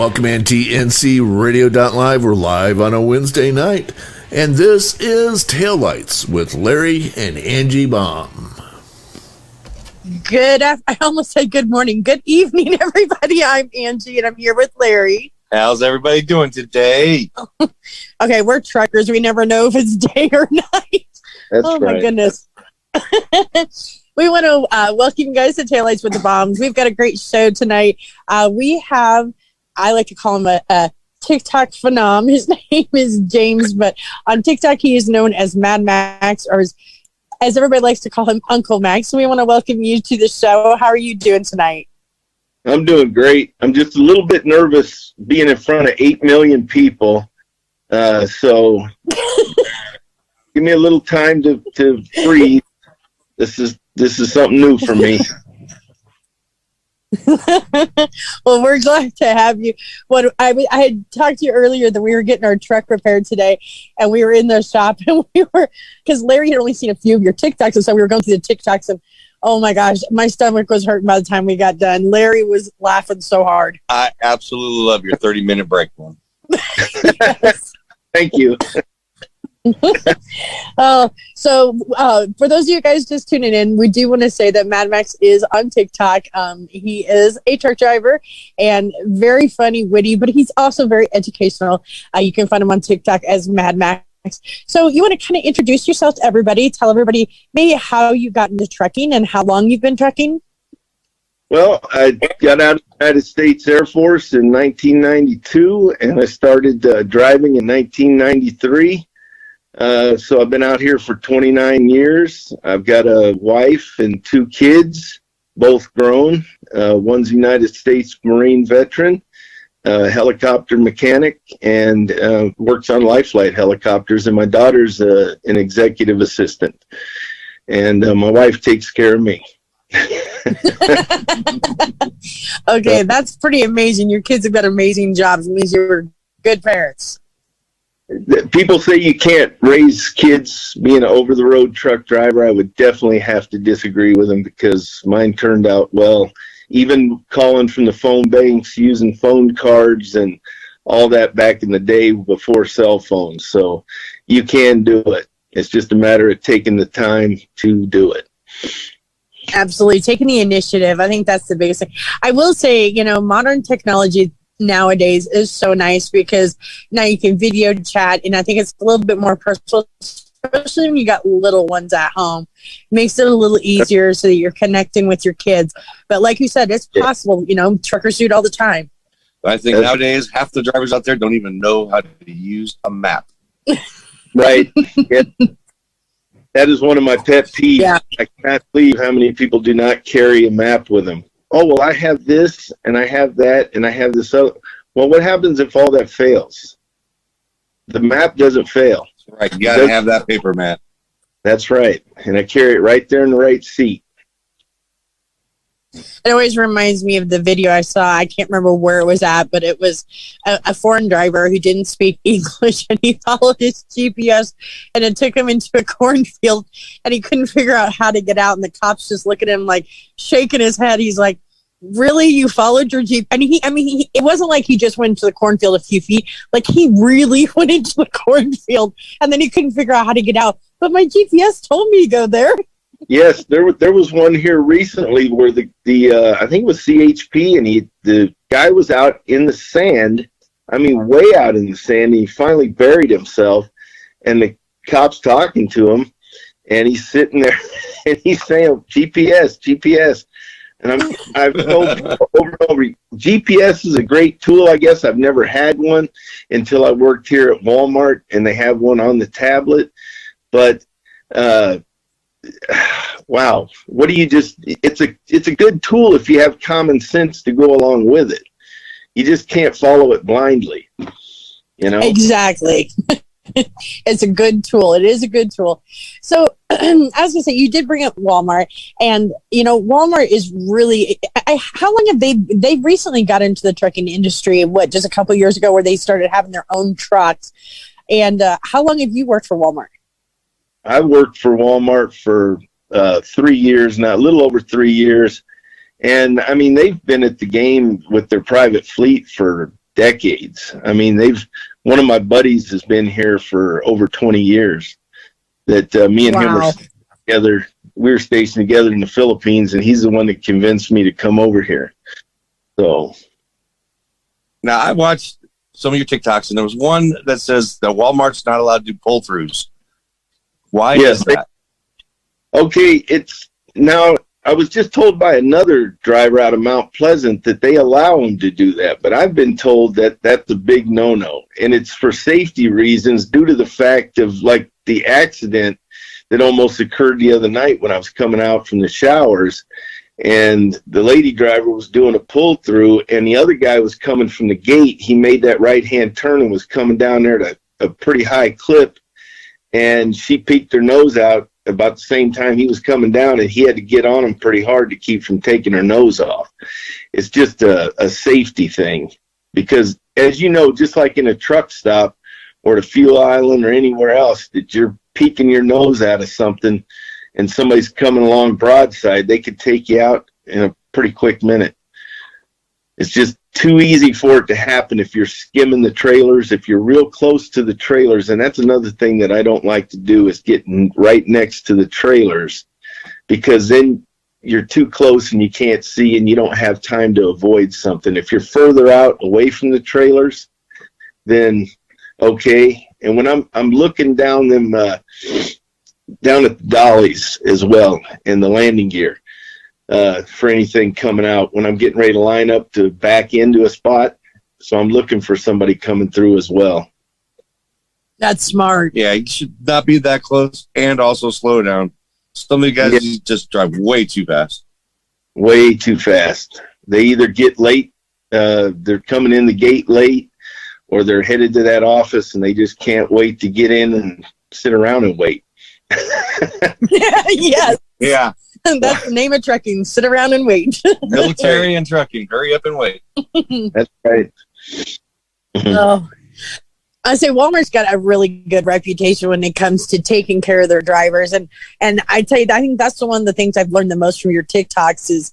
Welcome NTNC Radio.live. We're live on a Wednesday night. And this is Taillights with Larry and Angie Baum. I almost said good morning. Good evening, everybody. I'm Angie, and I'm here with Larry. How's everybody doing today? Okay, we're truckers. We never know if it's day or night. That's oh, right. My goodness. We want to welcome you guys to Taillights with the Baums. We've got a great show tonight. We have, I like to call him a TikTok phenom. His name is James, but on TikTok, he is known as Mad Max, or as everybody likes to call him, Uncle Max. So we want to welcome you to the show. How are you doing tonight? I'm doing great. I'm just a little bit nervous being in front of 8 million people. So give me a little time to breathe. This is something new for me. Well, we're glad to have you. I had talked to you earlier that we were getting our truck repaired today, and we were in the shop, and because Larry had only seen a few of your TikToks, and so we were going through the TikToks, and oh my gosh, my stomach was hurting by the time we got done. Larry was laughing so hard. I absolutely love your 30-minute break one. Thank you. So for those of you guys just tuning in, we do want to say that Mad Max is on TikTok. He is a truck driver and very funny, witty, but he's also very educational. You can find him on TikTok as Mad Max. So you want to kind of introduce yourself to everybody, tell everybody maybe how you got into trucking and how long you've been trucking? Well, I got out of the United States Air Force in 1992, and I started driving in 1993. So I've been out here for 29 years. I've got a wife and 2 kids, both grown. One's a United States Marine veteran, helicopter mechanic, and works on life flight helicopters. And my daughter's an executive assistant. And my wife takes care of me. Okay, that's pretty amazing. Your kids have got amazing jobs. It means you're good parents. People say you can't raise kids being an over-the-road truck driver. I would definitely have to disagree with them because mine turned out well. Even calling from the phone banks, using phone cards and all that back in the day before cell phones. So you can do it. It's just a matter of taking the time to do it. Absolutely. Taking the initiative. I think that's the biggest thing. I will say, modern technology nowadays is so nice because now you can video chat, and I think it's a little bit more personal, especially when you got little ones at home. Makes it a little easier so that you're connecting with your kids. But like you said, it's possible, truckers do it all the time. I think nowadays half the drivers out there don't even know how to use a map. Right. Yeah. That is one of my pet peeves. Yeah. I can't believe how many people do not carry a map with them. Oh, well, I have this, and I have that, and I have this other. Well, what happens if all that fails? The map doesn't fail. Right, you got to have that paper map. That's right, and I carry it right there in the right seat. It always reminds me of the video I saw. I can't remember where it was at, but it was a foreign driver who didn't speak English, and he followed his GPS, and it took him into a cornfield, and he couldn't figure out how to get out, and the cops just look at him like shaking his head. He's like, really? You followed your Jeep? And it wasn't like he just went into the cornfield a few feet. Like, he really went into the cornfield, and then he couldn't figure out how to get out. But my GPS told me to go there. Yes, there was one here recently where the I think it was CHP, and the guy was out in the sand. I mean, way out in the sand. And he finally buried himself, and the cops talking to him, and he's sitting there, and he's saying, GPS. And I've told people over and over, GPS is a great tool. I guess I've never had one until I worked here at Walmart, and they have one on the tablet. But wow, it's a good tool if you have common sense to go along with it. You just can't follow it blindly, Exactly. It's a good tool. It is a good tool. So I was going to say, you did bring up Walmart, and Walmart is really, how long have they recently got into the trucking industry, just a couple of years ago, where they started having their own trucks. And how long have you worked for Walmart? I worked for Walmart for 3 years now, a little over 3 years. And I mean, they've been at the game with their private fleet for decades. I mean, one of my buddies has been here for over 20 years. That me and him were together. We were stationed together in the Philippines, and he's the one that convinced me to come over here. So now I watched some of your TikToks, and there was one that says that Walmart's not allowed to do pull-throughs. Why is that? Okay, now I was just told by another driver out of Mount Pleasant that they allow them to do that, but I've been told that that's a big no-no, and it's for safety reasons due to the fact of like the accident that almost occurred the other night when I was coming out from the showers, and the lady driver was doing a pull-through, and the other guy was coming from the gate. He made that right-hand turn and was coming down there at a pretty high clip, and she peeked her nose out about the same time he was coming down, and he had to get on him pretty hard to keep from taking her nose off. It's just a safety thing, because as you know, just like in a truck stop or the fuel island or anywhere else, that you're peeking your nose out of something and somebody's coming along broadside, they could take you out in a pretty quick minute. It's just too easy for it to happen if you're skimming the trailers, if you're real close to the trailers. And that's another thing that I don't like to do, is getting right next to the trailers, because then you're too close and you can't see and you don't have time to avoid something. If you're further out away from the trailers, then okay. And when I'm looking down them down at the dollies as well, and the landing gear, for anything coming out when I'm getting ready to line up to back into a spot. So I'm looking for somebody coming through as well. That's smart. Yeah, you should not be that close, and also slow down. Some of you guys just drive way too fast. Way too fast. They either get late, they're coming in the gate late, or they're headed to that office and they just can't wait to get in and sit around and wait. Yes. Yeah. That's the name of trucking. Sit around and wait. Military and trucking. Hurry up and wait. That's right. Oh. I say Walmart's got a really good reputation when it comes to taking care of their drivers. And I tell you, I think that's one of the things I've learned the most from your TikToks is,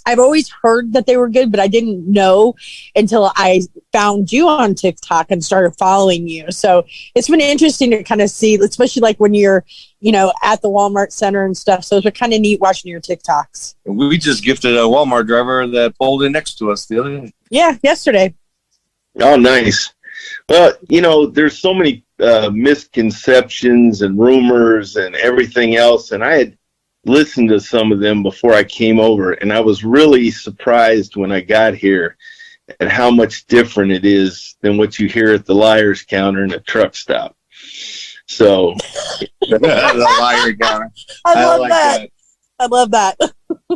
I've always heard that they were good, but I didn't know until I found you on TikTok and started following you. So it's been interesting to kind of see, especially like when you're, at the Walmart center and stuff. So it's been kind of neat watching your TikToks. We just gifted a Walmart driver that pulled in next to us the other day. Yeah, yesterday. Oh, nice. Well, there's so many misconceptions and rumors and everything else. And I had listened to some of them before I came over. And I was really surprised when I got here at how much different it is than what you hear at the liar's counter in a truck stop. So the liar counter. I love that. I love that.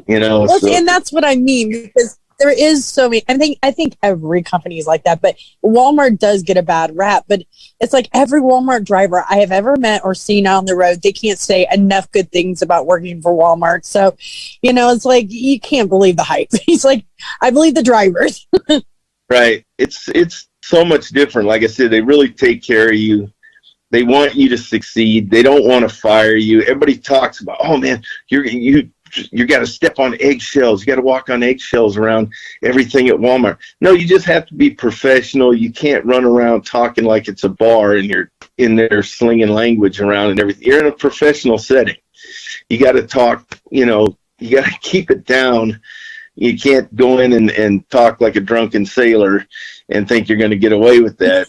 And that's what I mean, because there is so many. I think every company is like that, but Walmart does get a bad rap. But it's like every Walmart driver I have ever met or seen out on the road, they can't say enough good things about working for Walmart. So, it's like you can't believe the hype. He's like, I believe the drivers. Right. It's so much different. Like I said, they really take care of you. They want you to succeed. They don't want to fire you. Everybody talks about, oh man, you got to step on eggshells. You got to walk on eggshells around everything at Walmart. No, you just have to be professional. You can't run around talking like it's a bar and you're in there slinging language around and everything. You're in a professional setting. You got to talk, you got to keep it down. You can't go in and talk like a drunken sailor and think you're going to get away with that.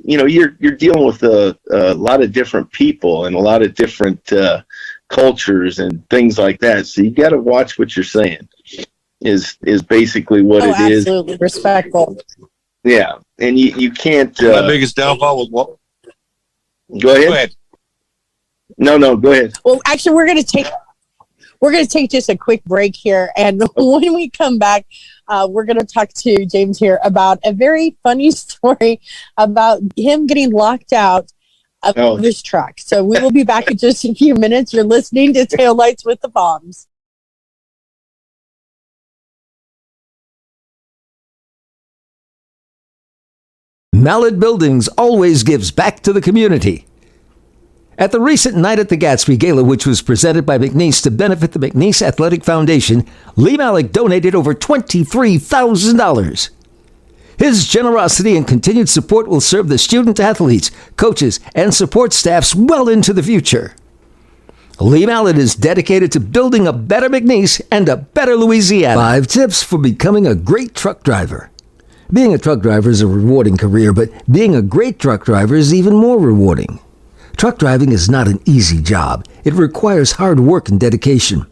You're dealing with a lot of different people and a lot of different cultures and things like that. So you got to watch what you're saying is basically what it is. Absolutely respectful. Yeah. And you can't. My biggest downfall was what? Go ahead. No, go ahead. Well, actually, we're going to take just a quick break here. And when we come back, we're going to talk to James here about a very funny story about him getting locked out of his truck. So we will be back in just a few minutes. You're listening to Taillights with the Baums. Mallard Buildings always gives back to the community. At the recent Night at the Gatsby Gala, which was presented by McNeese to benefit the McNeese Athletic Foundation, Lee Malek donated over $23,000. His generosity and continued support will serve the student athletes, coaches, and support staffs well into the future. Lee Mallett is dedicated to building a better McNeese and a better Louisiana. 5 tips for becoming a great truck driver. Being a truck driver is a rewarding career, but being a great truck driver is even more rewarding. Truck driving is not an easy job. It requires hard work and dedication.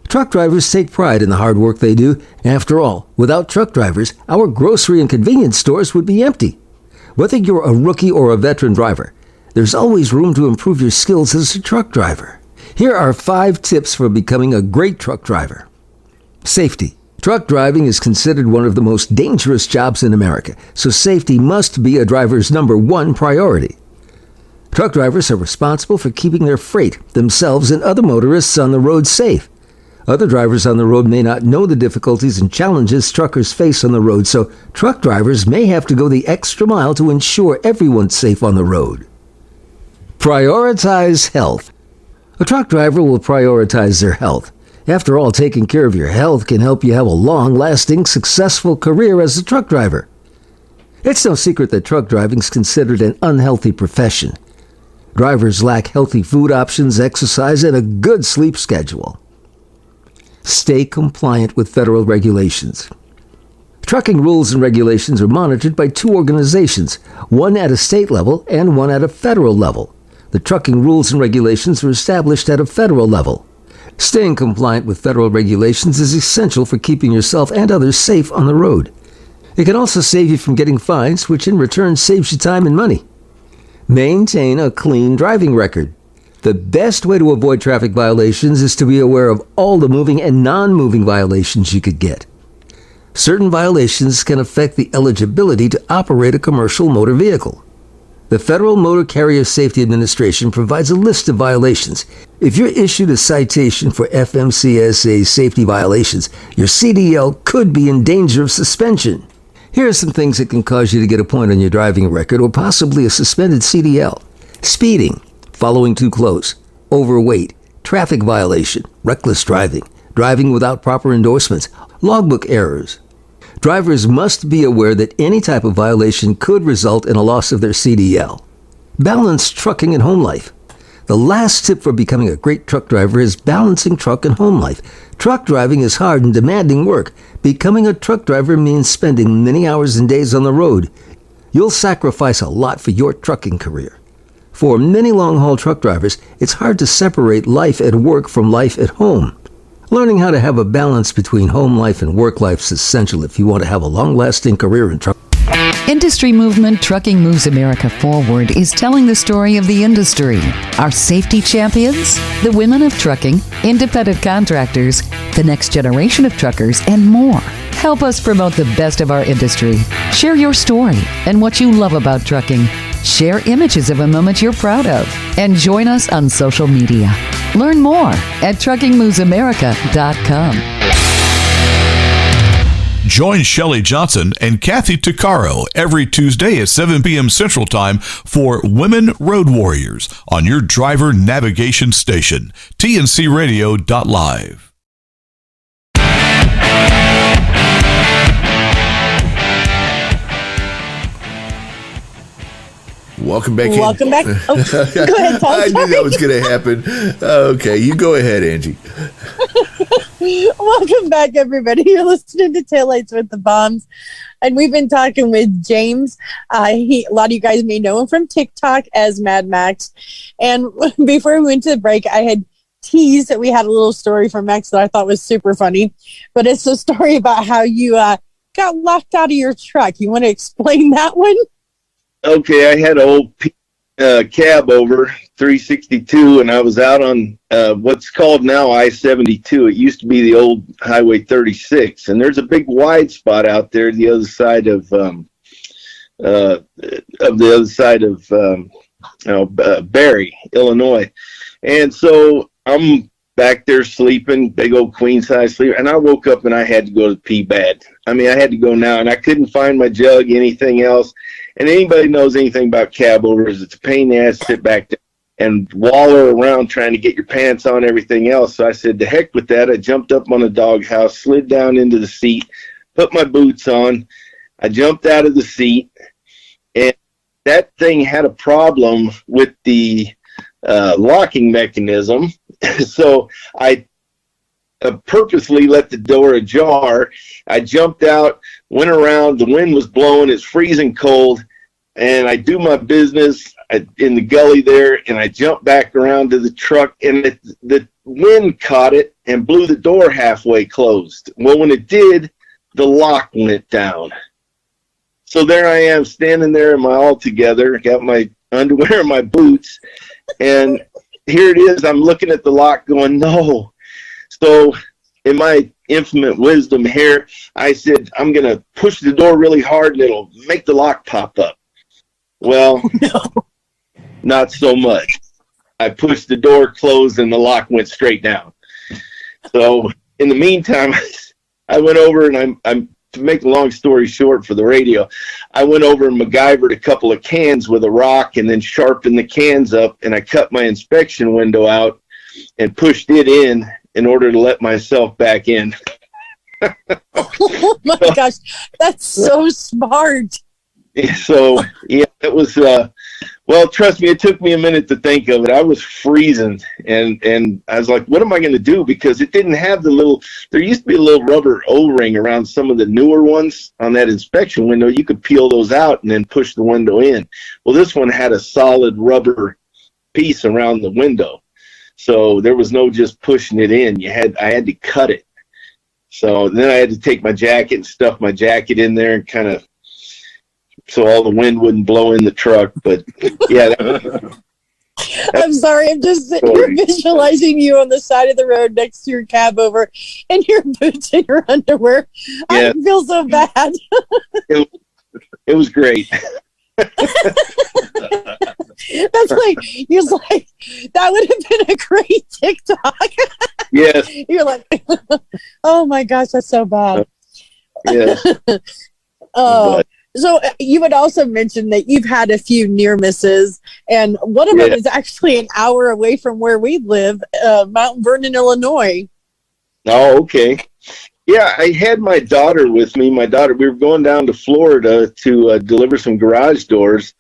Truck drivers take pride in the hard work they do. After all, without truck drivers, our grocery and convenience stores would be empty. Whether you're a rookie or a veteran driver, there's always room to improve your skills as a truck driver. Here are 5 tips for becoming a great truck driver. Safety. Truck driving is considered one of the most dangerous jobs in America, so safety must be a driver's number 1 priority. Truck drivers are responsible for keeping their freight, themselves, and other motorists on the road safe. Other drivers on the road may not know the difficulties and challenges truckers face on the road, so truck drivers may have to go the extra mile to ensure everyone's safe on the road. Prioritize health. A truck driver will prioritize their health. After all, taking care of your health can help you have a long-lasting, successful career as a truck driver. It's no secret that truck driving is considered an unhealthy profession. Drivers lack healthy food options, exercise, and a good sleep schedule. Stay compliant with federal regulations. Trucking rules and regulations are monitored by 2 organizations, one at a state level and one at a federal level. The trucking rules and regulations are established at a federal level. Staying compliant with federal regulations is essential for keeping yourself and others safe on the road. It can also save you from getting fines, which in return saves you time and money. Maintain a clean driving record. The best way to avoid traffic violations is to be aware of all the moving and non-moving violations you could get. Certain violations can affect the eligibility to operate a commercial motor vehicle. The Federal Motor Carrier Safety Administration provides a list of violations. If you're issued a citation for FMCSA safety violations, your CDL could be in danger of suspension. Here are some things that can cause you to get a point on your driving record or possibly a suspended CDL. Speeding, following too close, overweight, traffic violation, reckless driving, driving without proper endorsements, logbook errors. Drivers must be aware that any type of violation could result in a loss of their CDL. Balance trucking and home life. The last tip for becoming a great truck driver is balancing truck and home life. Truck driving is hard and demanding work. Becoming a truck driver means spending many hours and days on the road. You'll sacrifice a lot for your trucking career. For many long-haul truck drivers, it's hard to separate life at work from life at home. Learning how to have a balance between home life and work life is essential if you want to have a long-lasting career in trucking. Industry movement Trucking Moves America Forward is telling the story of the industry. Our safety champions, the women of trucking, independent contractors, the next generation of truckers, and more. Help us promote the best of our industry. Share your story and what you love about trucking. Share images of a moment you're proud of. And join us on social media. Learn more at truckingmovesamerica.com. Join Shelley Johnson and Kathy Tuccaro every Tuesday at 7 p.m. Central Time for Women Road Warriors on your driver navigation station, tncradio.live. Welcome back. Welcome back. Oh, go ahead, Paul. I knew that was going to happen. Okay, you go ahead, Angie. Welcome back, everybody. You're listening to Taillights with the Baums. And we've been talking with James. A lot of you guys may know him from TikTok as Mad Max. And before we went to the break, I had teased that we had a little story from Max that I thought was super funny. But it's a story about how you got locked out of your truck. You want to explain that one? Okay, I had an old cab over 362, and I was out on what's called now I-72. It used to be the old Highway 36, and there's a big wide spot out there the other side of Barry, Illinois. And so I'm back there sleeping, big old queen size sleep, and I woke up and I had to go to pee bad. I mean, I had to go now, and I couldn't find my jug, anything else. And anybody knows anything about cab overs, it's a pain in the ass to sit back there and waller around trying to get your pants on, everything else. So I said, to heck with that. I jumped up on the doghouse, slid down into the seat, put my boots on. I jumped out of the seat, and that thing had a problem with the locking mechanism. So I purposely let the door ajar. I jumped out, went around, the wind was blowing, it's freezing cold, and I do my business in the gully there, and I jumped back around to the truck, and the wind caught it and blew the door halfway closed. Well, when it did, the lock went down. So there I am standing there in my all together, got my underwear and my boots, and here it is. I'm looking at the lock going, no. So in my infinite wisdom here, I said, I'm going to push the door really hard and it'll make the lock pop up. Well, not so much. I pushed the door closed and the lock went straight down. So in the meantime, I went over and I'm to make a long story short for the radio, I went over and MacGyvered a couple of cans with a rock and then sharpened the cans up, and I cut my inspection window out and pushed it in order to let myself back in. Oh my gosh, that's so smart. So yeah, it was well, trust me, it took me a minute to think of it. I was freezing, and I was like, what am I going to do? Because it didn't have there used to be a little rubber O-ring around some of the newer ones on that inspection window. You could peel those out and then push the window in. Well, this one had a solid rubber piece around the window. So there was no just pushing it in. I had to cut it. So then I had to take my jacket and stuff my jacket in there and kind of, so all the wind wouldn't blow in the truck. But yeah. I'm sorry. I'm just sitting here visualizing you on the side of the road next to your cab over in your boots and your underwear. Yeah. I feel so bad. It was great. That's like, you're like, that would have been a great TikTok. Yes. You're like, oh my gosh, that's so bad. Yes. Oh. So you had also mentioned that you've had a few near misses, and one of them is actually an hour away from where we live, Mount Vernon, Illinois. Oh, okay. Yeah, I had my daughter with me. We were going down to Florida to deliver some garage doors,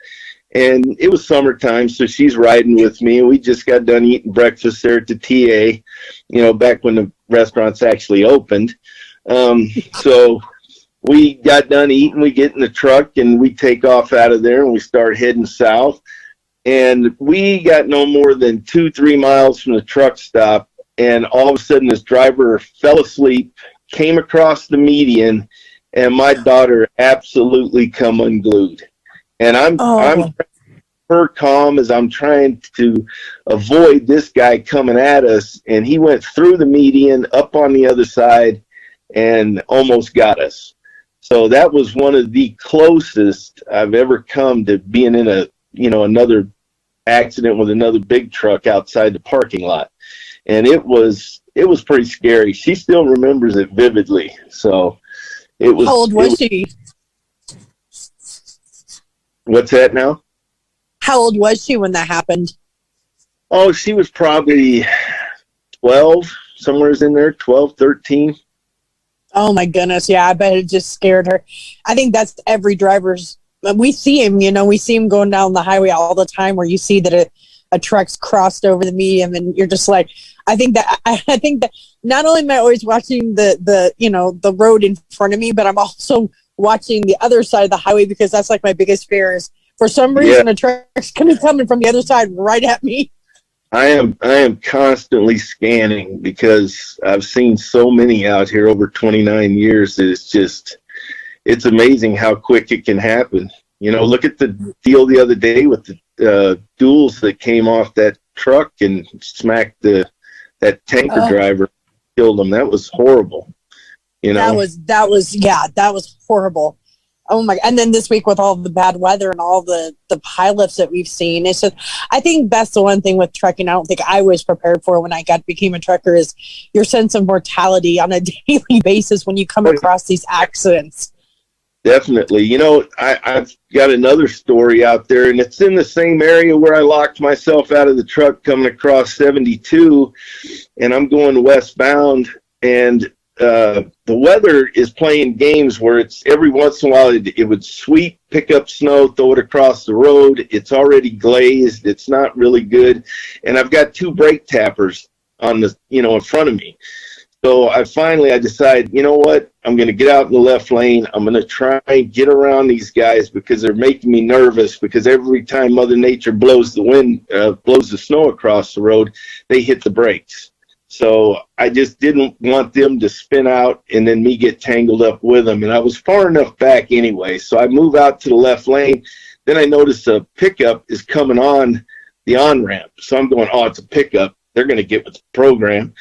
and it was summertime, so she's riding with me, and we just got done eating breakfast there at the TA, back when the restaurants actually opened. So we got done eating, we get in the truck, and we take off out of there, and we start heading south. And we got no more than 2-3 miles from the truck stop, and all of a sudden this driver fell asleep, came across the median, and my daughter absolutely come unglued. And I'm her calm as I'm trying to avoid this guy coming at us, and he went through the median, up on the other side, and almost got us. So that was one of the closest I've ever come to being in another accident with another big truck outside the parking lot. And it was pretty scary. She still remembers it vividly. So it was. How old was she? What's that now? How old was she when that happened? Oh, she was probably 12, somewhere in there, 12, 13. Oh my goodness. Yeah, I bet it just scared her. I think that's every driver's. We see him, we see him going down the highway all the time where you see that a truck's crossed over the median, and you're just like, I think that not only am I always watching the road in front of me, but I'm also watching the other side of the highway, because that's like my biggest fear is for some reason a truck's coming from the other side right at me. I am constantly scanning because I've seen so many out here over 29 years that it's amazing how quick it can happen. Look at the deal the other day with the duals that came off that truck and smacked that tanker driver, killed him. That was horrible. That was horrible. Oh my! And then this week with all the bad weather and all the pileups that we've seen, it's just, I think that's the one thing with trucking I don't think I was prepared for when I became a trucker is your sense of mortality on a daily basis when you come across these accidents. Definitely. I've got another story out there, and it's in the same area where I locked myself out of the truck coming across 72, and I'm going westbound, and the weather is playing games where it's every once in a while it would sweep, pick up snow, throw it across the road. It's already glazed. It's not really good. And I've got 2 brake tappers on the, in front of me. So I decide, you know what? I'm going to get out in the left lane. I'm going to try and get around these guys because they're making me nervous, because every time Mother Nature blows the snow across the road, they hit the brakes. So I just didn't want them to spin out and then me get tangled up with them. And I was far enough back anyway. So I move out to the left lane. Then I notice a pickup is coming on the on-ramp. So I'm going, oh, it's a pickup. They're going to get with the program.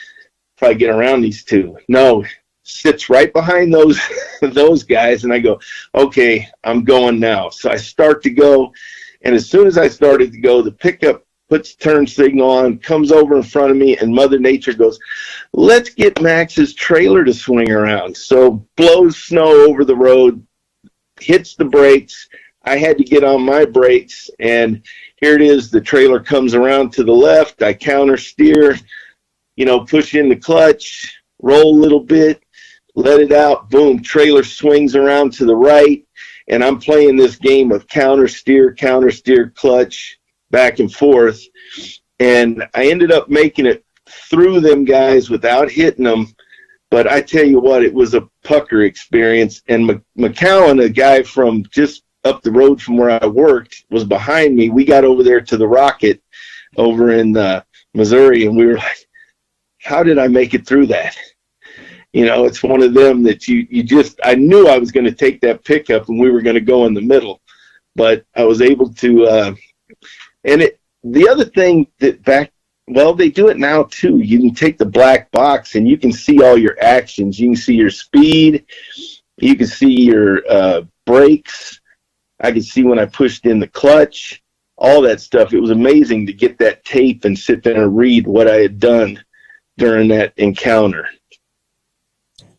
If I get around these 2. No, sits right behind those guys. And I go, okay, I'm going now. So I start to go. And as soon as I started to go, the pickup puts turn signal on, comes over in front of me, and Mother Nature goes, let's get Max's trailer to swing around. So blows snow over the road, hits the brakes. I had to get on my brakes, and here it is. The trailer comes around to the left. I counter steer, push in the clutch, roll a little bit, let it out. Boom, trailer swings around to the right, and I'm playing this game of counter steer, clutch, back and forth. And I ended up making it through them guys without hitting them. But I tell you what, it was a pucker experience. And McCowan, a guy from just up the road from where I worked, was behind me. We got over there to the Rocket over in Missouri, and we were like, how did I make it through that? It's one of them that I knew I was going to take that pickup and we were going to go in the middle, but I was able to, the other thing they do it now too. You can take the black box and you can see all your actions. You can see your speed. You can see your brakes. I could see when I pushed in the clutch, all that stuff. It was amazing to get that tape and sit there and read what I had done during that encounter.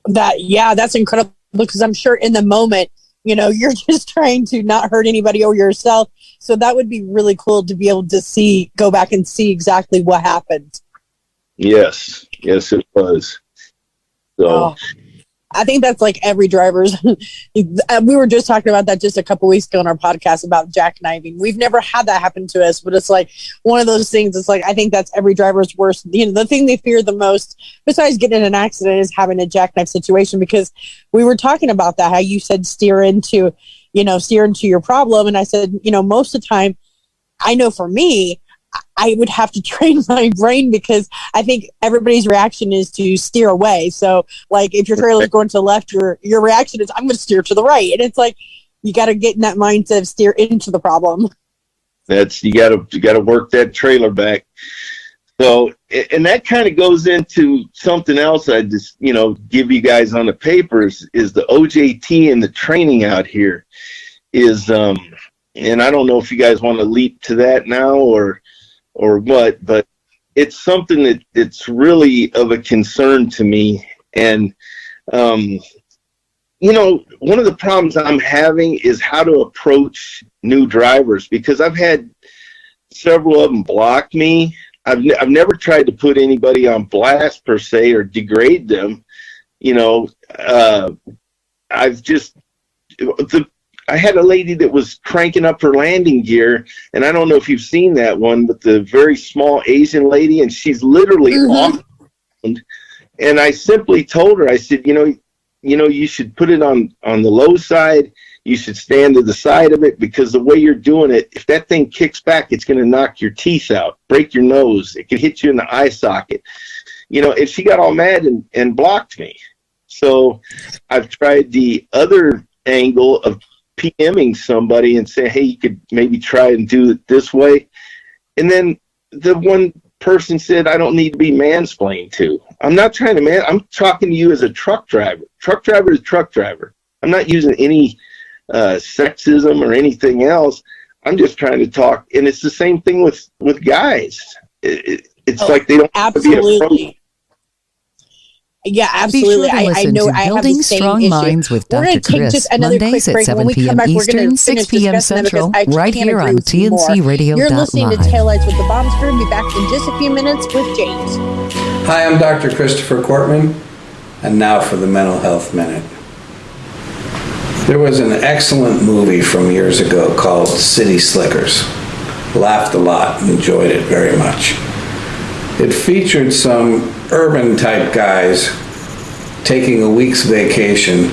That's incredible, because I'm sure in the moment, you're just trying to not hurt anybody or yourself. So that would be really cool to be able to go back and see exactly what happened. Yes, it was. So I think that's like every driver's. We were just talking about that just a couple weeks ago on our podcast about jackknifing. We've never had that happen to us, but it's like one of those things. It's like, I think that's every driver's worst. The thing they fear the most, besides getting in an accident, is having a jackknife situation, because we were talking about that, how you said steer into your problem. And I said, most of the time, I know for me, I would have to train my brain, because I think everybody's reaction is to steer away. So like if your trailer is going to the left, your reaction is, I'm going to steer to the right. And it's like, you got to get in that mindset of steer into the problem. You got to work that trailer back. So, and that kind of goes into something else I just, give you guys on the papers, is the OJT and the training out here is, and I don't know if you guys want to leap to that now or what, but it's something that's really of a concern to me. And, one of the problems I'm having is how to approach new drivers, because I've had several of them block me. I've never tried to put anybody on blast per se or degrade them. I had a lady that was cranking up her landing gear, and I don't know if you've seen that one, but the very small Asian lady, and she's literally off. And I simply told her, I said, you should put it on the low side. You should stand to the side of it, because the way you're doing it, if that thing kicks back, it's going to knock your teeth out, break your nose. It could hit you in the eye socket. And she got all mad and blocked me. So I've tried the other angle of PMing somebody and say, hey, you could maybe try and do it this way. And then the one person said, I don't need to be mansplained to. I'm not trying to I'm talking to you as a truck driver. Truck driver is truck driver. I'm not using any sexism or anything else. I'm just trying to talk. And it's the same thing with guys. It's like they don't absolutely. Yeah, absolutely. I know. I have the same Strong issue. Minds with We're going to Dr. take Chris, just another Mondays quick break. at When 7 we come p.m. back, we're going to Eastern, 6 p.m. Central, right here on TNCRadio.live. You're listening to Taillights with the Baums Crew. Be back in just a few minutes with James. Hi, I'm Dr. Christopher Cortman. And now for the Mental Health Minute. There was an excellent movie from years ago called City Slickers. Laughed a lot, enjoyed it very much. It featured some urban type guys taking a week's vacation,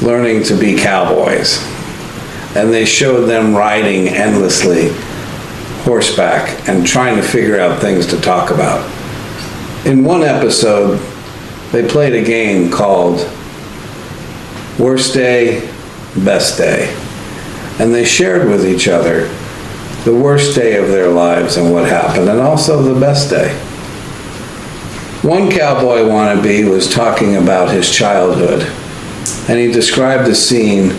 learning to be cowboys. And they showed them riding endlessly horseback and trying to figure out things to talk about. In one episode, they played a game called Worst Day, Best Day. And they shared with each other the worst day of their lives and what happened, and also the best day. One cowboy wannabe was talking about his childhood, and he described a scene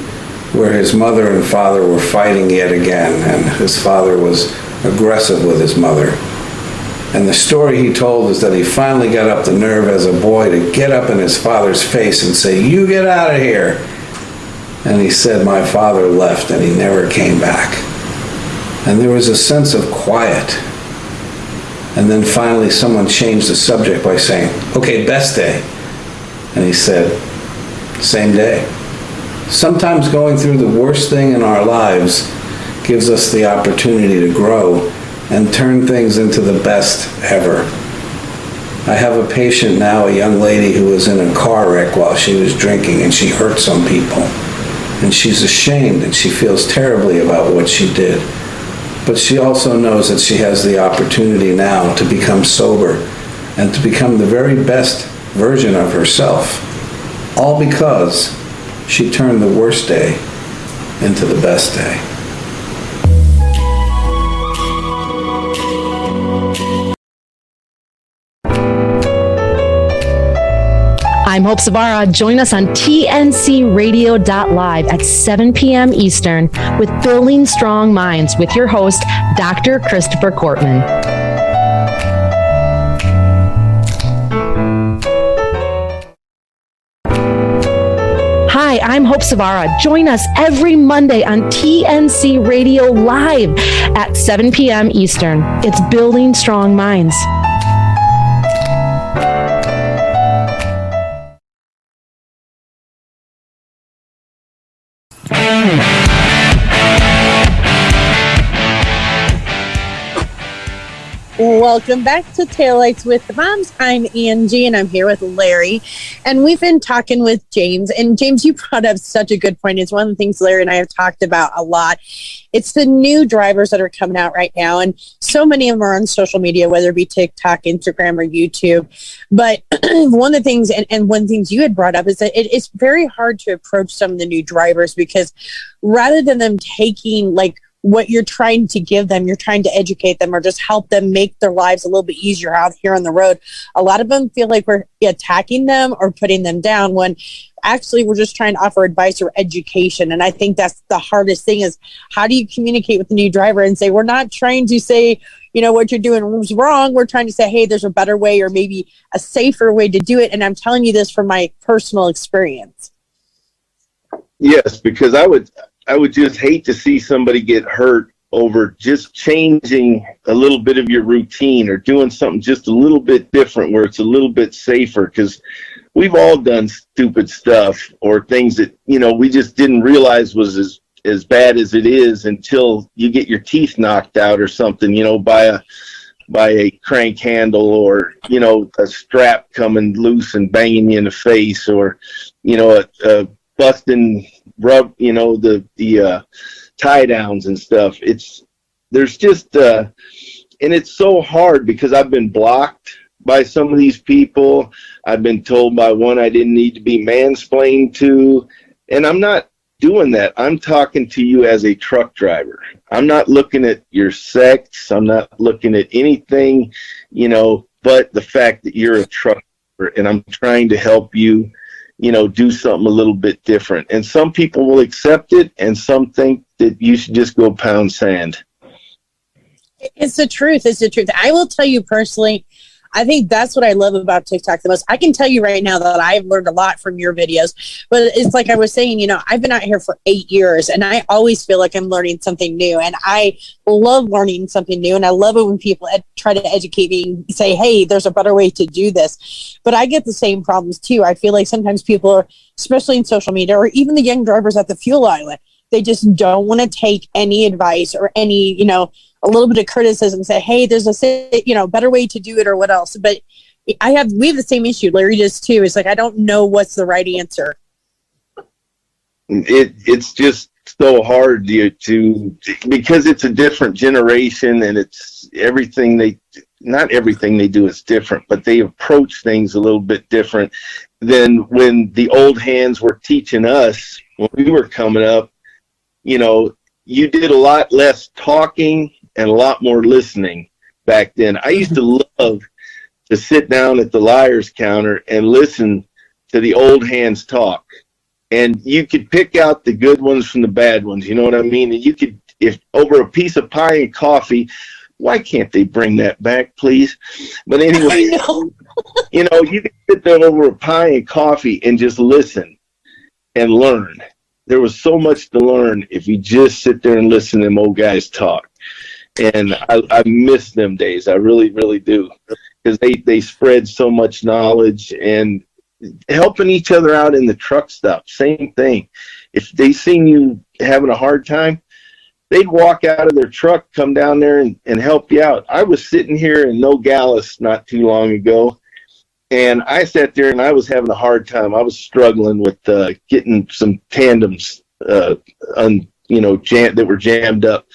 where his mother and father were fighting yet again, and his father was aggressive with his mother. And the story he told is that he finally got up the nerve as a boy to get up in his father's face and say, "You get out of here." And he said, "My father left and he never came back." And there was a sense of quiet. And then finally someone changed the subject by saying, "Okay, best day." And he said, "Same day." Sometimes going through the worst thing in our lives gives us the opportunity to grow and turn things into the best ever. I have a patient now, a young lady who was in a car wreck while she was drinking and she hurt some people. And she's ashamed and she feels terribly about what she did. But she also knows that she has the opportunity now to become sober and to become the very best version of herself. All because she turned the worst day into the best day. I'm Hope Savara. Join us on tncradio.live at 7 p.m. Eastern with Building Strong Minds with your host, Dr. Christopher Cortman. Hi, I'm Hope Savara. Join us every Monday on TNC Radio Live at 7 p.m. Eastern. It's Building Strong Minds. Welcome back to Taillights with the Baums. I'm Angie, and I'm here with Larry. And we've been talking with James. And James, you brought up such a good point. It's one of the things Larry and I have talked about a lot. It's the new drivers that are coming out right now. And so many of them are on social media, whether it be TikTok, Instagram, or YouTube. But one of the things, and one of the things you had brought up, is that it's very hard to approach some of the new drivers because rather than them taking like what you're trying to give them, you're trying to educate them or just help them make their lives a little bit easier out here on the road. A lot of them feel like we're attacking them or putting them down when actually we're just trying to offer advice or education. And I think that's the hardest thing is how do you communicate with the new driver and say, we're not trying to say, you know, what you're doing is wrong. We're trying to say, hey, there's a better way or maybe a safer way to do it. And I'm telling you this from my personal experience. Yes, because I would just hate to see somebody get hurt over just changing a little bit of your routine or doing something just a little bit different where it's a little bit safer, because we've all done stupid stuff or things that, you know, we just didn't realize was as bad as it is until you get your teeth knocked out or something, you know, by a crank handle or, you know, a strap coming loose and banging you in the face or, you know, a busting rub, you know, the tie downs and stuff. There's just and it's so hard because I've been blocked by some of these people. I've been told by one I didn't need to be mansplained to, and I'm not doing that. I'm talking to you as a truck driver. I'm not looking at your sex. I'm not looking at anything, you know, but the fact that you're a truck driver and I'm trying to help you, you know, do something a little bit different. And some people will accept it, and some think that you should just go pound sand. It's the truth. It's the truth. I will tell you personally, I think that's what I love about TikTok the most. I can tell you right now that I've learned a lot from your videos, but it's like I was saying, I've been out here for 8 years and I always feel like I'm learning something new, and I love learning something new. And I love it when people try to educate me and say, hey, there's a better way to do this. But I get the same problems too. I feel like sometimes people are, especially in social media, or even the young drivers at the fuel island, they just don't want to take any advice or any, a little bit of criticism, say, hey, there's a, better way to do it or what else. But we have the same issue. Larry does too. It's like, I don't know what's the right answer. It's just so hard to because it's a different generation, and it's not everything they do is different, but they approach things a little bit different than when the old hands were teaching us when we were coming up. You did a lot less talking and a lot more listening back then. I used to love to sit down at the liar's counter and listen to the old hands talk. And you could pick out the good ones from the bad ones, you know what I mean? And you could, if over a piece of pie and coffee, why can't they bring that back, please? But anyway, you could sit there over a pie and coffee and just listen and learn. There was so much to learn if you just sit there and listen to them old guys talk. And I miss them days. I really, really do. Because they spread so much knowledge and helping each other out in the truck stuff. Same thing. If they seen you having a hard time, they'd walk out of their truck, come down there and help you out. I was sitting here in Nogales not too long ago, and I sat there and I was having a hard time. I was struggling with getting some tandems that were jammed up.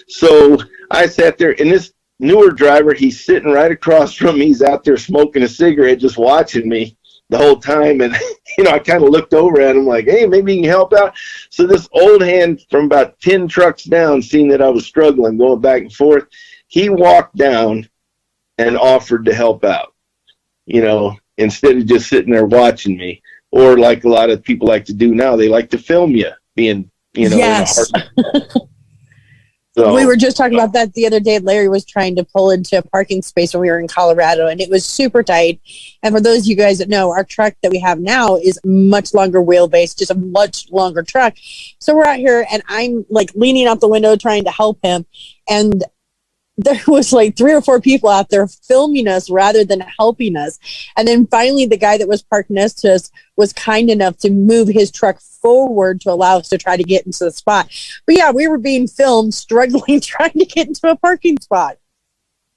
So I sat there, and this newer driver, he's sitting right across from me. He's out there smoking a cigarette, just watching me the whole time. And, I kind of looked over at him like, hey, maybe you can help out. So this old hand from about 10 trucks down, seeing that I was struggling, going back and forth, he walked down and offered to help out, instead of just sitting there watching me. Or like a lot of people like to do now, they like to film you being, yes. in a hard. So, we were just talking about that the other day. Larry was trying to pull into a parking space when we were in Colorado, and it was super tight. And for those of you guys that know, our truck that we have now is much longer wheelbase, just a much longer truck. So we're out here, and I'm like leaning out the window trying to help him. And there was like 3 or 4 people out there filming us rather than helping us. And then finally, the guy that was parked next to us was kind enough to move his truck forward to allow us to try to get into the spot. But yeah, we were being filmed struggling trying to get into a parking spot.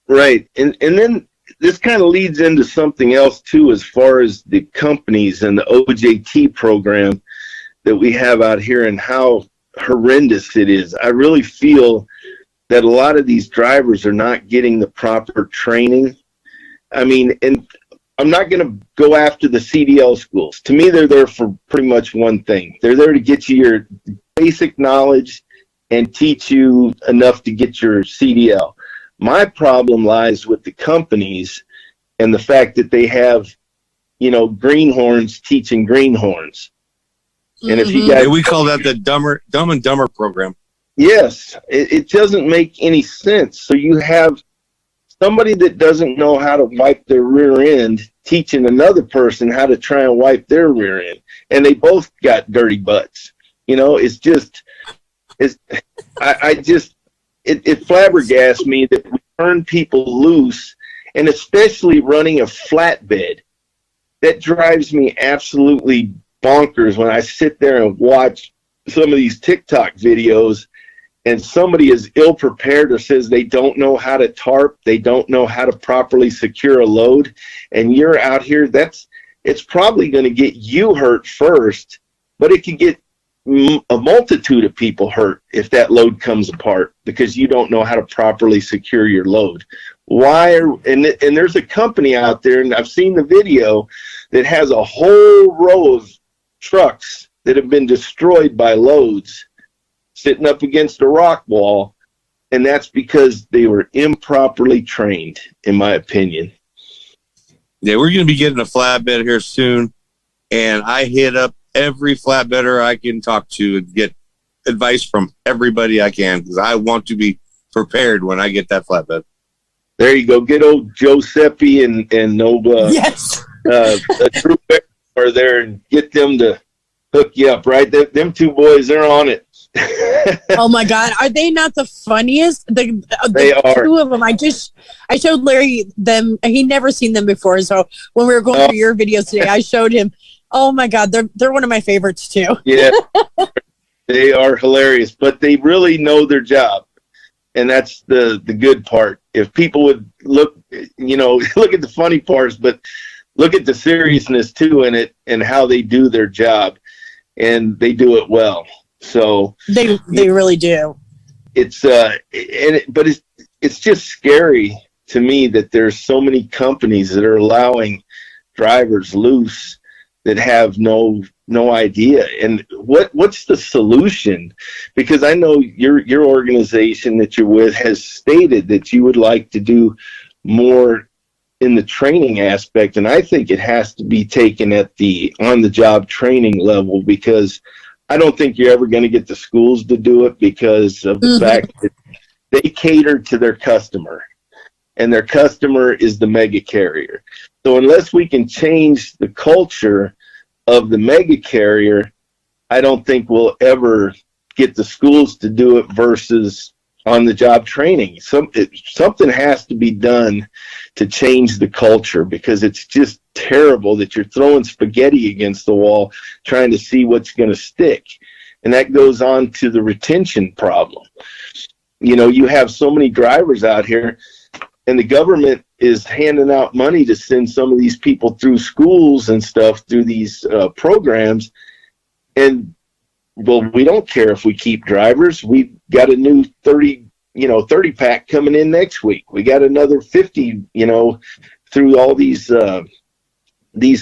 Right. And then this kind of leads into something else too, as far as the companies and the OJT program that we have out here and how horrendous it is. I really feel that a lot of these drivers are not getting the proper training. I mean, and I'm not going to go after the CDL schools. To me, they're there for pretty much one thing. They're there to get you your basic knowledge and teach you enough to get your CDL. My problem lies with the companies and the fact that they have, greenhorns teaching greenhorns. And if you guys, we call that the Dumb and Dumber program. Yes, it doesn't make any sense. So you have somebody that doesn't know how to wipe their rear end teaching another person how to try and wipe their rear end, and they both got dirty butts. It flabbergasts me that we turn people loose, and especially running a flatbed. That drives me absolutely bonkers when I sit there and watch some of these TikTok videos and somebody is ill-prepared or says they don't know how to tarp, they don't know how to properly secure a load, and you're out here, it's probably going to get you hurt first, but it can get a multitude of people hurt if that load comes apart because you don't know how to properly secure your load. And there's a company out there, and I've seen the video, that has a whole row of trucks that have been destroyed by loads sitting up against a rock wall, and that's because they were improperly trained, in my opinion. Yeah, we're going to be getting a flatbed here soon, and I hit up every flatbedder I can talk to and get advice from everybody I can because I want to be prepared when I get that flatbed. There you go. Get old Giuseppe and old Yes. Drew are there and get them to hook you up, right? Them two boys, they're on it. Oh my God, are they not the funniest? They are. Two of them. I showed Larry them. He'd never seen them before, so when we were going through your videos today, I showed him. Oh my God, they're one of my favorites too. Yeah, they are hilarious, but they really know their job, and that's the good part. If people would look at the funny parts, but look at the seriousness too in it and how they do their job, and they do it well. So they really do. But it's just scary to me that there's so many companies that are allowing drivers loose that have no idea. And what's the solution? Because I know your organization that you're with has stated that you would like to do more in the training aspect, and I think it has to be taken at the on-the-job training level, because I don't think you're ever going to get the schools to do it because of the fact that they cater to their customer, and their customer is the mega carrier. So unless we can change the culture of the mega carrier, I don't think we'll ever get the schools to do it versus on-the-job training. Something has to be done to change the culture, because it's just terrible that you're throwing spaghetti against the wall trying to see what's going to stick. And that goes on to the retention problem. You have so many drivers out here, and the government is handing out money to send some of these people through schools and stuff, through these programs. And well, we don't care if we keep drivers. We've got a new 30 pack coming in next week. We got another 50, through all these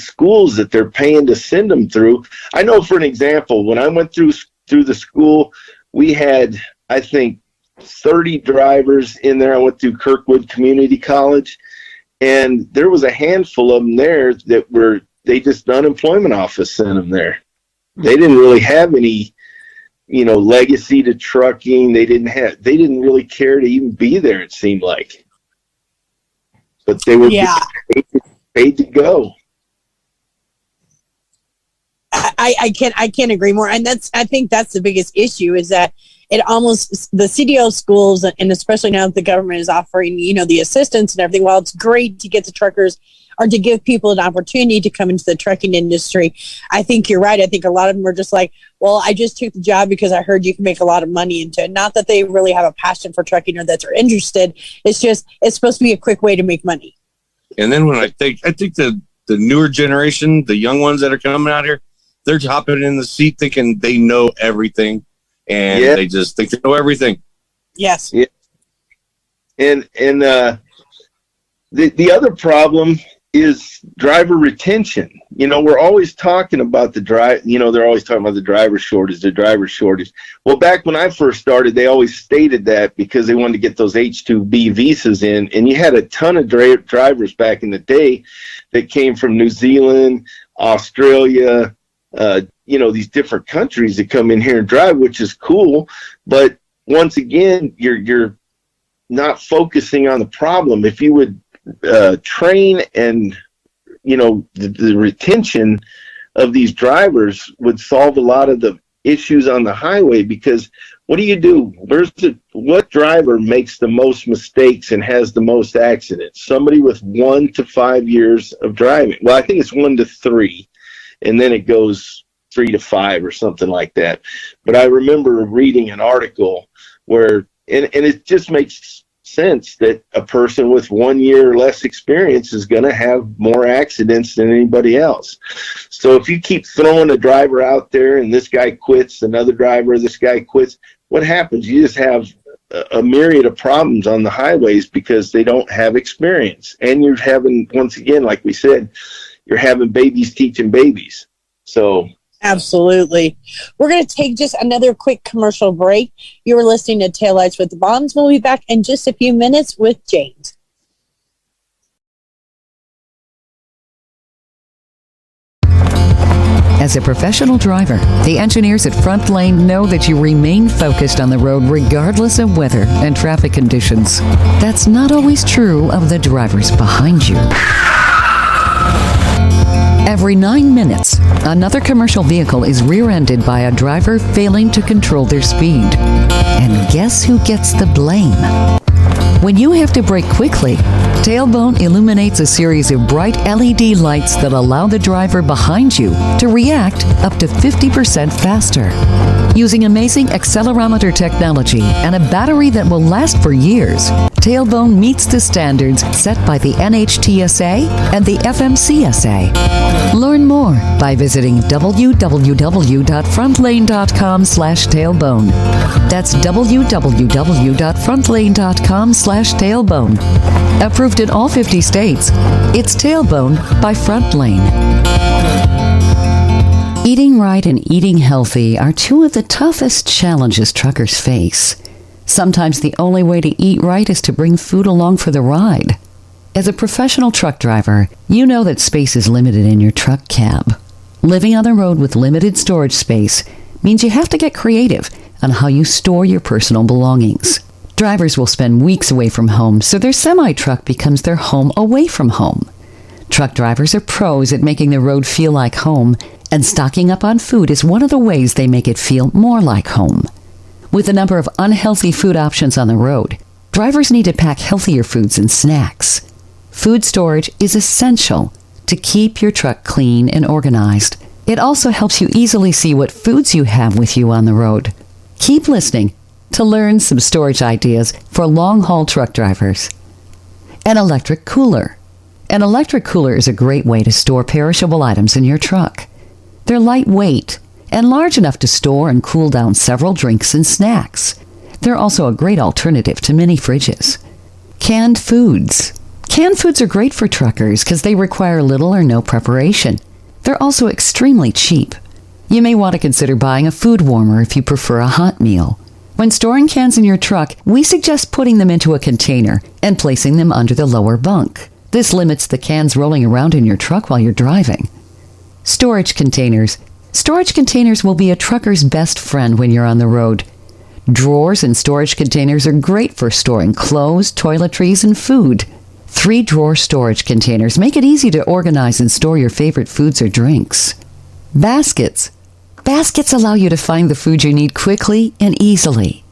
schools that they're paying to send them through. I know, for an example, when I went through the school, we had, I think, 30 drivers in there. I went through Kirkwood Community College, and there was a handful of them there that they just, the unemployment office sent them there. They didn't really have any, legacy to trucking. They didn't really care to even be there, it seemed like. But they were paid to go. I can't agree more. And I think that's the biggest issue, is that the CDL schools, and especially now that the government is offering, the assistance and everything, while it's great to get the truckers or to give people an opportunity to come into the trucking industry, I think you're right. I think a lot of them are just like, well, I just took the job because I heard you can make a lot of money into it. Not that they really have a passion for trucking or that they're interested. It's just, it's supposed to be a quick way to make money. And then when I think the newer generation, the young ones that are coming out here, they're hopping in the seat thinking they know everything, and they just think they know everything. Yes. Yeah. And the other problem is driver retention. We're always talking about they're always talking about the driver shortage. Well, back when I first started, they always stated that because they wanted to get those H-2B visas in, and you had a ton of drivers back in the day that came from New Zealand, Australia, these different countries that come in here and drive, which is cool. But once again, you're not focusing on the problem. If you would train, and the retention of these drivers would solve a lot of the issues on the highway. Because what do you do? What driver makes the most mistakes and has the most accidents? Somebody with 1 to 5 years of driving. Well, I think it's 1 to 3, and then it goes 3 to 5 or something like that. But I remember reading an article where, and it just makes sense that a person with 1 year or less experience is going to have more accidents than anybody else. So if you keep throwing a driver out there and this guy quits, this guy quits, what happens? You just have a myriad of problems on the highways because they don't have experience. And you're having, once again, like we said, you're having babies teaching babies. So absolutely. We're going to take just another quick commercial break. You were listening to Taillights with the Baums. We'll be back in just a few minutes with James. As a professional driver, the engineers at Front Lane know that you remain focused on the road regardless of weather and traffic conditions. That's not always true of the drivers behind you. Every 9 minutes, another commercial vehicle is rear-ended by a driver failing to control their speed. And guess who gets the blame? When you have to brake quickly, Tailbone illuminates a series of bright LED lights that allow the driver behind you to react up to 50% faster. Using amazing accelerometer technology and a battery that will last for years, Tailbone meets the standards set by the NHTSA and the FMCSA. Learn more by visiting www.frontlane.com/tailbone. That's www.frontlane.com/tailbone. Approved in all 50 states, it's Tailbone by Front Lane. Eating right and eating healthy are two of the toughest challenges truckers face. Sometimes the only way to eat right is to bring food along for the ride. As a professional truck driver, you know that space is limited in your truck cab. Living on the road with limited storage space means you have to get creative on how you store your personal belongings. Drivers will spend weeks away from home, so their semi-truck becomes their home away from home. Truck drivers are pros at making the road feel like home, and stocking up on food is one of the ways they make it feel more like home. With a number of unhealthy food options on the road, drivers need to pack healthier foods and snacks. Food storage is essential to keep your truck clean and organized. It also helps you easily see what foods you have with you on the road. Keep listening to learn some storage ideas for long-haul truck drivers. An electric cooler. An electric cooler is a great way to store perishable items in your truck. They're lightweight and large enough to store and cool down several drinks and snacks. They're also a great alternative to mini fridges. Canned foods. Canned foods are great for truckers because they require little or no preparation. They're also extremely cheap. You may want to consider buying a food warmer if you prefer a hot meal. When storing cans in your truck, we suggest putting them into a container and placing them under the lower bunk. This limits the cans rolling around in your truck while you're driving. Storage containers. Storage containers will be a trucker's best friend when you're on the road. Drawers and storage containers are great for storing clothes, toiletries, and food. 3-drawer storage containers make it easy to organize and store your favorite foods or drinks. Baskets. Baskets allow you to find the food you need quickly and easily.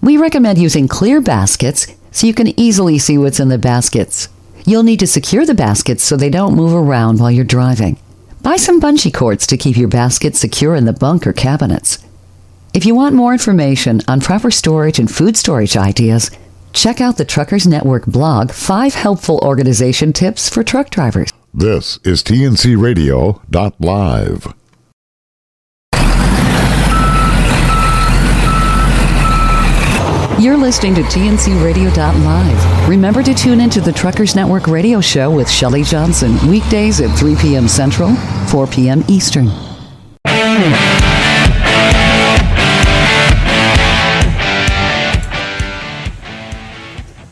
We recommend using clear baskets so you can easily see what's in the baskets. You'll need to secure the baskets so they don't move around while you're driving. Buy some bungee cords to keep your baskets secure in the bunk or cabinets. If you want more information on proper storage and food storage ideas, check out the Truckers Network blog, 5 helpful organization tips for truck drivers. This is TNCRadio.live. You're listening to TNCRadio.live. Remember to tune into the Truckers Network radio show with Shelley Johnson, weekdays at 3 p.m. Central, 4 p.m. Eastern.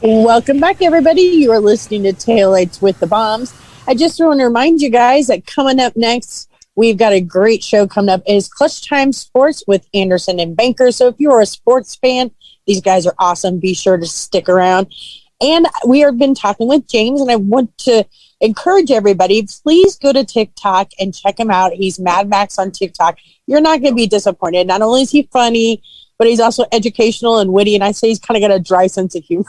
Welcome back, everybody. You are listening to Taillights with the Baums. I just want to remind you guys that coming up next, we've got a great show coming up. It is Clutch Time Sports with Anderson and Banker. So if you're a sports fan, these guys are awesome. Be sure to stick around. And we have been talking with James, and I want to encourage everybody, please go to TikTok and check him out. He's Mad Max on TikTok. You're not going to be disappointed. Not only is he funny, but he's also educational and witty. And I say he's kind of got a dry sense of humor.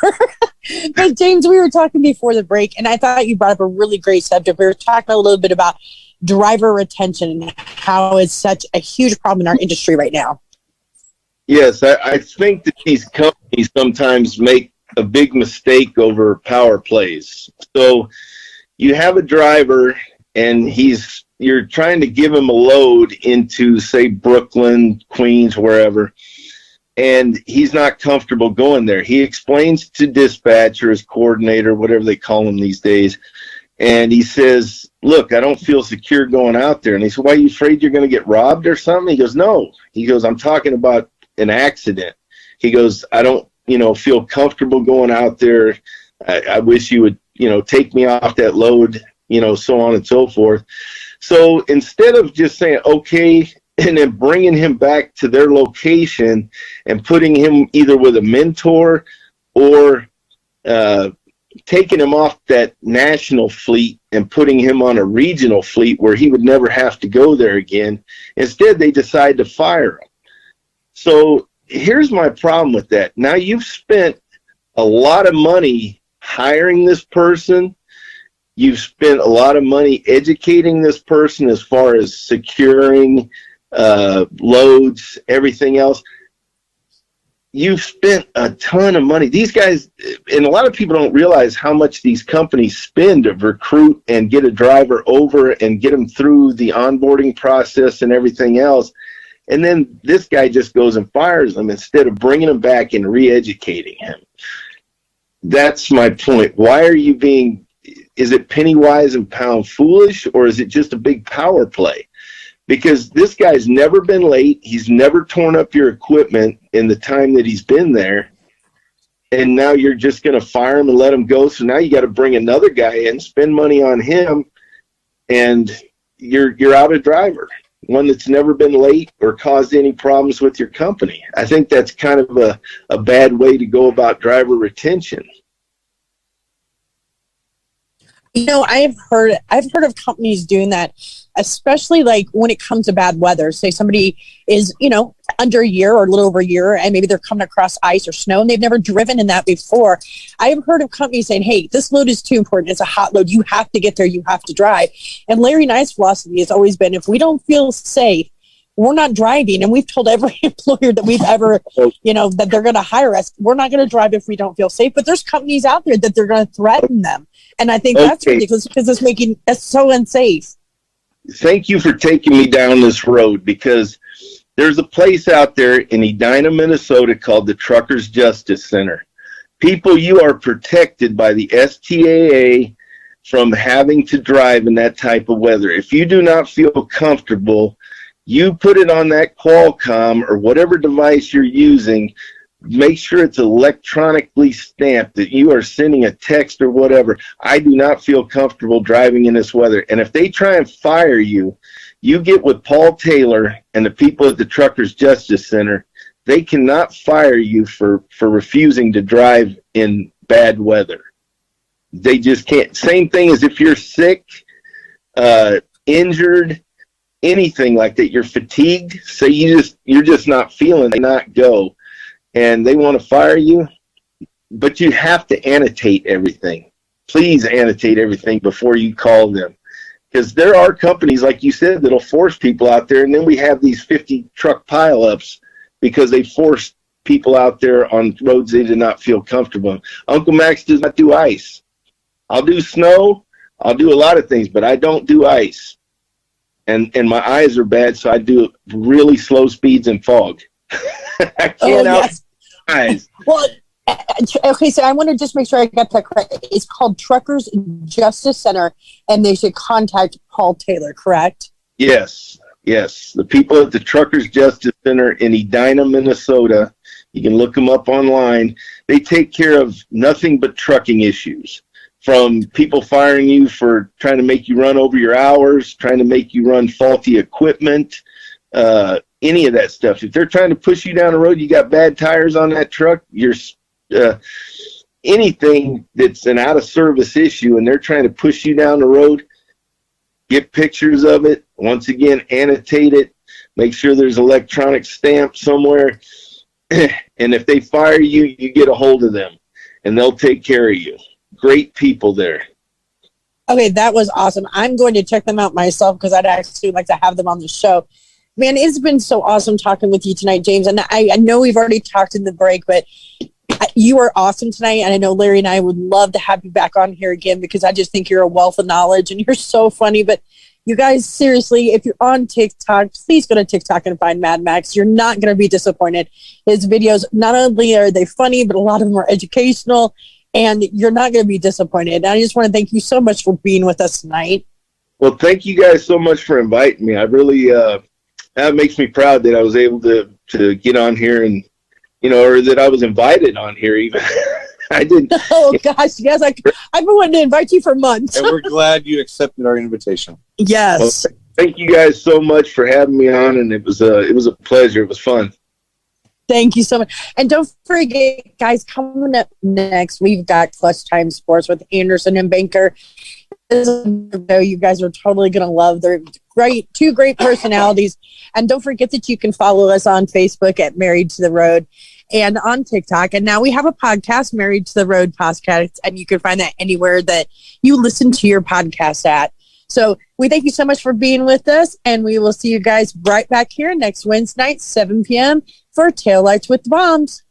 But James, we were talking before the break, and I thought you brought up a really great subject. We were talking a little bit about driver retention and how it's such a huge problem in our industry right now. Yes, I think that these companies sometimes make a big mistake over power plays. So you have a driver and you're trying to give him a load into, say, Brooklyn, Queens, wherever, and he's not comfortable going there. He explains to dispatch or his coordinator, whatever they call him these days, and he says, look, I don't feel secure going out there. And they said, why, are you afraid you're going to get robbed or something? He goes, no. He goes, I'm talking about an accident. He goes, I don't, feel comfortable going out there. I wish you would, take me off that load, so on and so forth. So instead of just saying, okay, and then bringing him back to their location and putting him either with a mentor or taking him off that national fleet and putting him on a regional fleet where he would never have to go there again, instead they decide to fire him. So here's my problem with that. Now you've spent a lot of money hiring this person. You've spent a lot of money educating this person as far as securing loads, everything else. You've spent a ton of money. These guys, and a lot of people don't realize how much these companies spend to recruit and get a driver over and get them through the onboarding process and everything else. And then this guy just goes and fires them instead of bringing him back and re-educating him. That's my point. Why are you being, is it penny wise and pound foolish, or is it just a big power play? Because this guy's never been late. He's never torn up your equipment in the time that he's been there. And now you're just going to fire him and let him go. So now you got to bring another guy in, spend money on him, and you're out a driver, one that's never been late or caused any problems with your company. I think that's kind of a bad way to go about driver retention. You know, I've heard of companies doing that, especially like when it comes to bad weather. Say somebody is, you know, under a year or a little over a year, and maybe they're coming across ice or snow and they've never driven in that before. I have heard of companies saying, hey, this load is too important. It's a hot load. You have to get there. You have to drive. And Larry and I's philosophy has always been, if we don't feel safe, we're not driving. And we've told every employer that we've ever, you know, that they're going to hire us. We're not going to drive if we don't feel safe. But there's companies out there that they're going to threaten them. And I think that's ridiculous because it's making it so unsafe. Thank you for taking me down this road, because there's a place out there in Edina, Minnesota called the Truckers Justice Center. People, you are protected by the STAA from having to drive in that type of weather. If you do not feel comfortable, you put it on that Qualcomm or whatever device you're using. Make sure it's electronically stamped that you are sending a text or whatever. I do not feel comfortable driving in this weather. And if they try and fire you, you get with Paul Taylor and the people at the Truckers Justice Center. They cannot fire you for refusing to drive in bad weather. They just can't. Same thing as if you're sick, injured, anything like that. You're fatigued. So you're just not feeling it, not go. And they want to fire you, but you have to annotate everything. Please annotate everything before you call them, because there are companies, like you said, that'll force people out there, and then we have these 50 truck pileups because they forced people out there on roads they did not feel comfortable. Uncle Max does not do ice. I'll do snow. I'll do a lot of things, but I don't do ice. And my eyes are bad, so I do really slow speeds and fog. I can't eyes. Well, okay, so I want to just make sure I got that correct. It's called Truckers Justice Center, and they should contact Paul Taylor, correct? Yes. The people at the Truckers Justice Center in Edina, Minnesota, you can look them up online. They take care of nothing but trucking issues, from people firing you for trying to make you run over your hours, trying to make you run faulty equipment, any of that stuff. If they're trying to push you down the road, you got bad tires on that truck, you're anything that's an out of service issue and they're trying to push you down the road, get pictures of it. Once again, annotate it, make sure there's electronic stamp somewhere. And if they fire you, you get a hold of them and they'll take care of you. Great people there. Okay, that was awesome. I'm going to check them out myself because I'd actually like to have them on the show. Man, it's been so awesome talking with you tonight, James. And I know we've already talked in the break, but you are awesome tonight. And I know Larry and I would love to have you back on here again, because I just think you're a wealth of knowledge and you're so funny. But you guys, seriously, if you're on TikTok, please go to TikTok and find Mad Max. You're not going to be disappointed. His videos, not only are they funny, but a lot of them are educational, and you're not going to be disappointed. And I just want to thank you so much for being with us tonight. Well, thank you guys so much for inviting me. I really, that makes me proud that I was able to get on here and, or that I was invited on here even. I didn't. Oh gosh, yes, I've been wanting to invite you for months. And we're glad you accepted our invitation. Yes. Well, thank you guys so much for having me on, and it was a pleasure. It was fun. Thank you so much. And don't forget, guys, coming up next, we've got Clutch Time Sports with Anderson and Banker. You guys are totally going to love. They're great, two great personalities. And don't forget that you can follow us on Facebook at Married to the Road and on TikTok. And now we have a podcast, Married to the Road podcast, and you can find that anywhere that you listen to your podcast at. So we thank you so much for being with us, and we will see you guys right back here next Wednesday night, 7 p.m. for Taillights with the Baums.